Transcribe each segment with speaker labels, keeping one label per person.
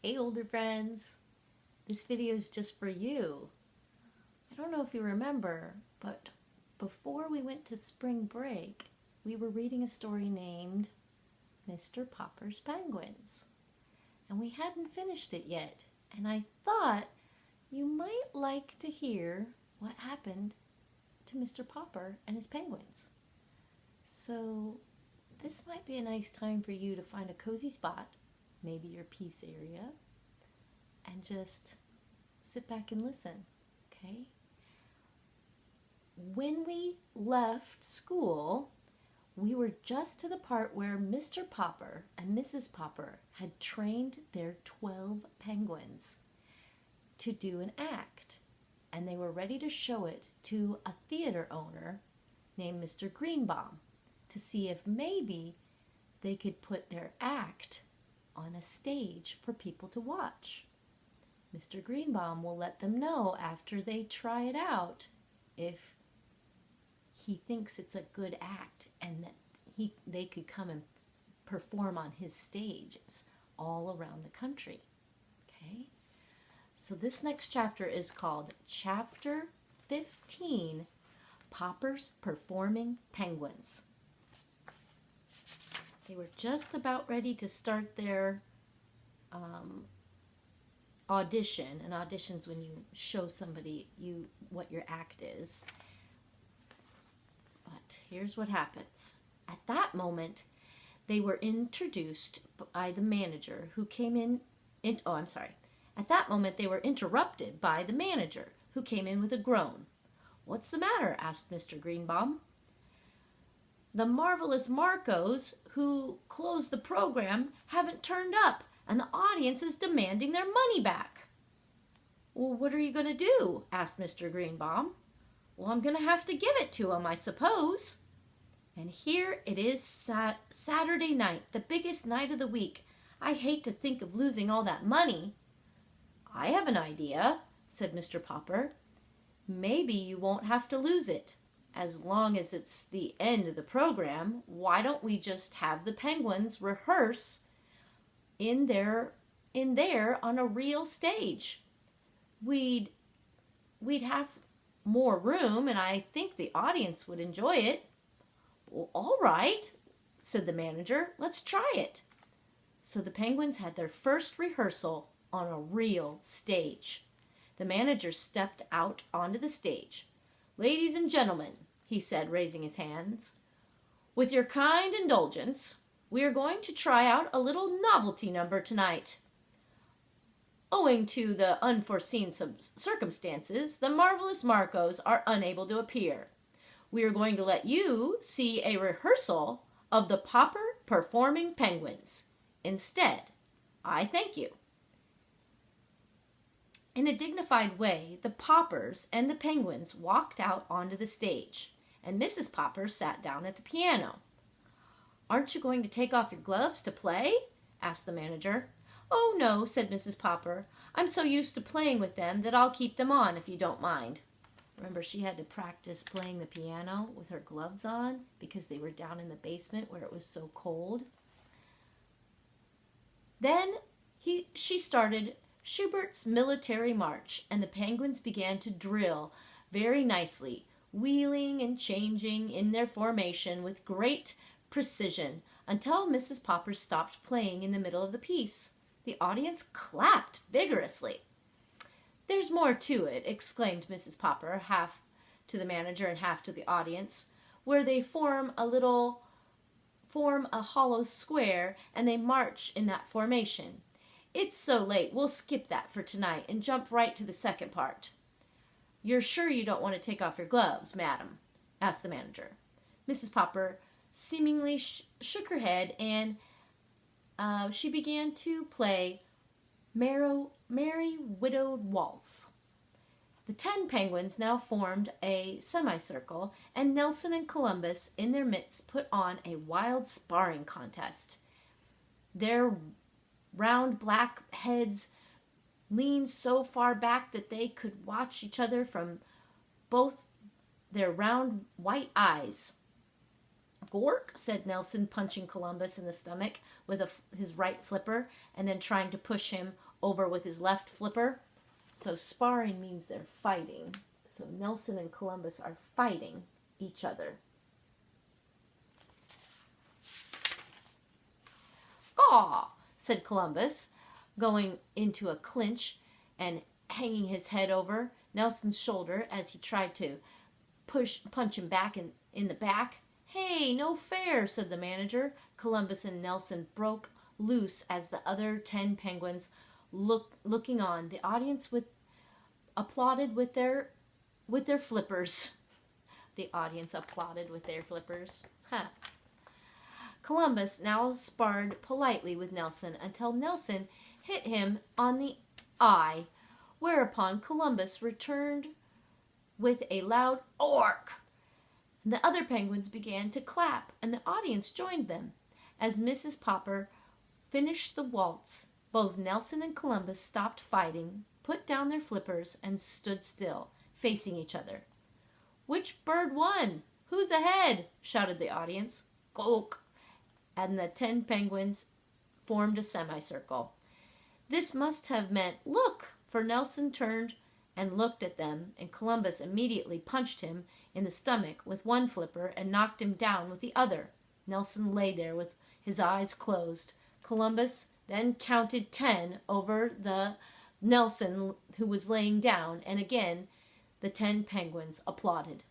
Speaker 1: Hey older friends, this video is just for you. I don't know if you remember, but before we went to spring break, we were reading a story named Mr. Popper's Penguins. And we hadn't finished it yet, and I thought you might like to hear what happened to Mr. Popper and his penguins. So this might be a nice time for you to find a cozy spot, maybe your peace area, and just sit back and listen, okay? When we left school, we were just to the part where Mr. Popper and Mrs. Popper had trained their 12 penguins to do an act, and they were ready to show it to a theater owner named Mr. Greenbaum to see if maybe they could put their act on a stage for people to watch. Mr. Greenbaum will let them know after they try it out if he thinks it's a good act and that they could come and perform on his stages all around the country. Okay? So this next chapter is called Chapter 15, Popper's Performing Penguins. They were just about ready to start their audition. An audition's when you show somebody what your act is. But here's what happens. At that moment, they were introduced by the manager who came in. At that moment, they were interrupted by the manager who came in with a groan. "What's the matter?" asked Mr. Greenbaum. "The marvelous Marcos who closed the program haven't turned up, and the audience is demanding their money back." "Well, what are you going to do?" asked Mr. Greenbaum. "Well, I'm going to have to give it to them, I suppose." And here it is Saturday night, the biggest night of the week. I hate to think of losing all that money. "I have an idea," said Mr. Popper. "Maybe you won't have to lose it. As long as it's the end of the program, why don't we just have the penguins rehearse in there on a real stage? We'd have more room, and I think the audience would enjoy it." "Well, all right," said the manager. "Let's try it." So the penguins had their first rehearsal on a real stage. The manager stepped out onto the stage. "Ladies and gentlemen," he said, raising his hands, "with your kind indulgence, we are going to try out a little novelty number tonight. Owing to the unforeseen circumstances, the marvelous Marcos are unable to appear. We are going to let you see a rehearsal of the Popper Performing Penguins. Instead, I thank you." In a dignified way, the Poppers and the penguins walked out onto the stage, and Mrs. Popper sat down at the piano. "Aren't you going to take off your gloves to play?" asked the manager. "Oh, no," said Mrs. Popper. "I'm so used to playing with them that I'll keep them on if you don't mind." Remember, she had to practice playing the piano with her gloves on because they were down in the basement where it was so cold. Then she started Schubert's Military March, and the penguins began to drill very nicely, wheeling and changing in their formation with great precision until Mrs. Popper stopped playing in the middle of the piece. The audience clapped vigorously. "There's more to it," exclaimed Mrs. Popper, half to the manager and half to the audience, "where they form a hollow square, and they march in that formation. It's so late, we'll skip that for tonight and jump right to the second part." "You're sure you don't want to take off your gloves, madam?" asked the manager. Mrs. Popper seemingly shook her head, and she began to play Merry Widowed Waltz. The 10 penguins now formed a semicircle, and Nelson and Columbus in their midst put on a wild sparring contest. Their round black heads leaned so far back that they could watch each other from both their round white eyes. "Gork," said Nelson, punching Columbus in the stomach with his right flipper and then trying to push him over with his left flipper. So sparring means they're fighting. So Nelson and Columbus are fighting each other. "Gaw," said Columbus, going into a clinch and hanging his head over Nelson's shoulder as he tried to punch him back in the back. "Hey, no fair," said the manager. Columbus and Nelson broke loose as the other 10 penguins looking on. The audience applauded with their flippers. The audience applauded with their flippers. Huh. Columbus now sparred politely with Nelson until Nelson hit him on the eye, whereupon Columbus returned with a loud "Ork!" The other penguins began to clap, and the audience joined them. As Mrs. Popper finished the waltz, both Nelson and Columbus stopped fighting, put down their flippers, and stood still, facing each other. "Which bird won? Who's ahead?" shouted the audience. "Gulk!" And the 10 penguins formed a semicircle. This must have meant "Look!" for Nelson turned and looked at them, and Columbus immediately punched him in the stomach with one flipper and knocked him down with the other. Nelson lay there with his eyes closed. Columbus then counted 10 over the Nelson, who was laying down, and again the 10 penguins applauded.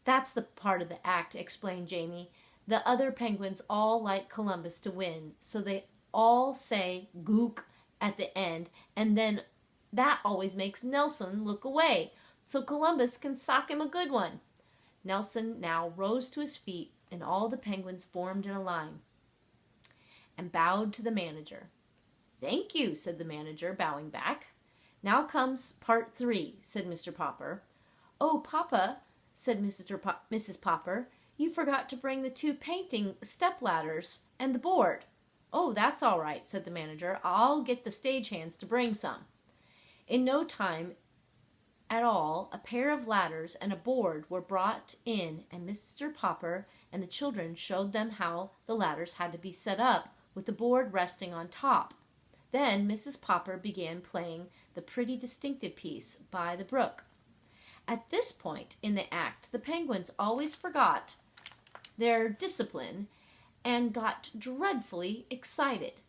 Speaker 1: "That's the part of the act," explained Jamie. "The other penguins all like Columbus to win, so they all say 'Gook' at the end, and then that always makes Nelson look away, so Columbus can sock him a good one." Nelson now rose to his feet, and all the penguins formed in a line and bowed to the manager. "Thank you," said the manager, bowing back. "Now comes part 3, said Mr. Popper. "Oh, Papa," said Mrs. Popper, "you forgot to bring the 2 painting step ladders and the board." "Oh, that's all right," said the manager. "I'll get the stagehands to bring some." In no time at all, a pair of ladders and a board were brought in, and Mr. Popper and the children showed them how the ladders had to be set up, with the board resting on top. Then Mrs. Popper began playing the pretty distinctive piece, "By the Brook." At this point in the act, the penguins always forgot their discipline and got dreadfully excited.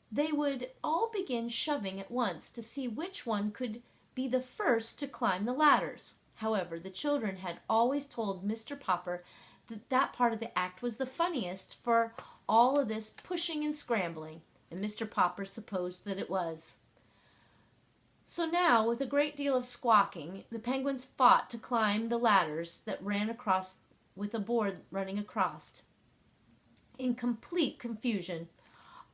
Speaker 1: They would all begin shoving at once to see which one could be the first to climb the ladders. However, the children had always told Mr. Popper that that part of the act was the funniest for all of this pushing and scrambling, and Mr. Popper supposed that it was. So now, with a great deal of squawking, the penguins fought to climb the ladders that ran across with a board running across, in complete confusion,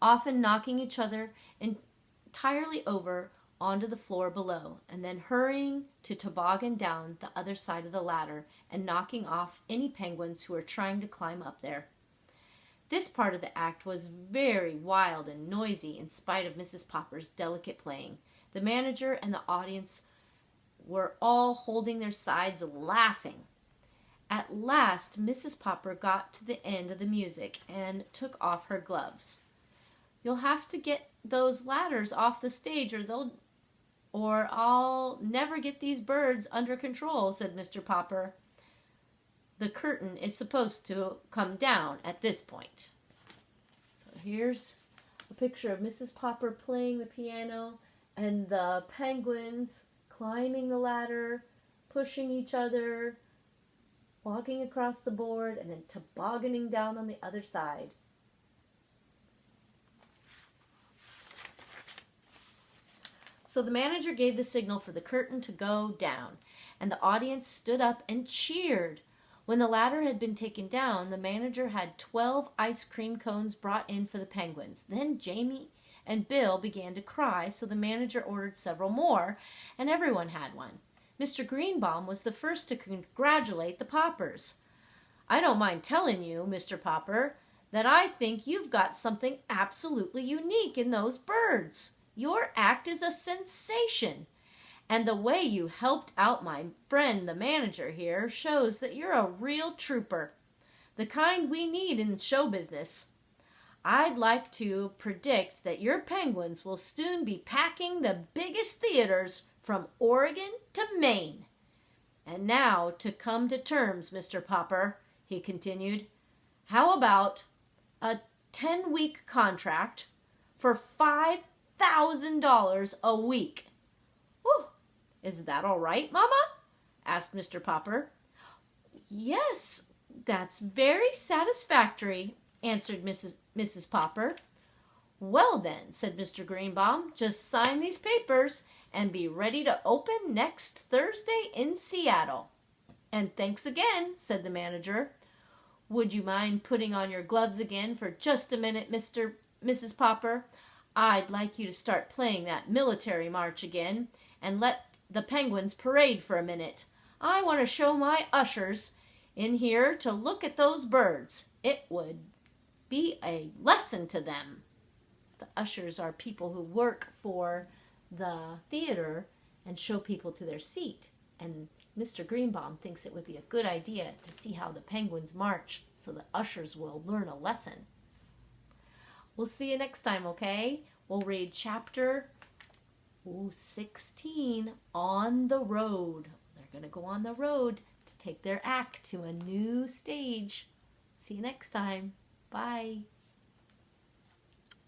Speaker 1: often knocking each other entirely over onto the floor below, and then hurrying to toboggan down the other side of the ladder and knocking off any penguins who were trying to climb up there. This part of the act was very wild and noisy in spite of Mrs. Popper's delicate playing. The manager and the audience were all holding their sides laughing. At last, Mrs. Popper got to the end of the music and took off her gloves. "You'll have to get those ladders off the stage or I'll never get these birds under control," said Mr. Popper. The curtain is supposed to come down at this point. So here's a picture of Mrs. Popper playing the piano and the penguins climbing the ladder, pushing each other, walking across the board, and then tobogganing down on the other side. So the manager gave the signal for the curtain to go down, and the audience stood up and cheered. When the ladder had been taken down, the manager had 12 ice cream cones brought in for the penguins. Then Jamie and Bill began to cry, so the manager ordered several more, and everyone had one. Mr. Greenbaum was the first to congratulate the Poppers. "I don't mind telling you, Mr. Popper, that I think you've got something absolutely unique in those birds. Your act is a sensation, and the way you helped out my friend the manager here shows that you're a real trooper, the kind we need in show business. I'd like to predict that your Penguins will soon be packing the biggest theaters from Oregon to Maine. And now, to come to terms, Mr. Popper, he continued, how about a 10-week contract for $5,000 a week? Whew, is that all right, Mama? Asked Mr. Popper. Yes, that's very satisfactory, answered Mrs. Popper. Well then, said Mr. Greenbaum, just sign these papers and be ready to open next Thursday in Seattle. And thanks again, said the manager. Would you mind putting on your gloves again for just a minute, Mrs. Popper? I'd like you to start playing that military march again and let the Penguins parade for a minute. I want to show my ushers in here to look at those birds. It would be a lesson to them. The ushers are people who work for the theater and show people to their seat. And Mr. Greenbaum thinks it would be a good idea to see how the Penguins march so the ushers will learn a lesson. We'll see you next time, okay? We'll read chapter 16, On the Road. They're going to go on the road to take their act to a new stage. See you next time. Bye.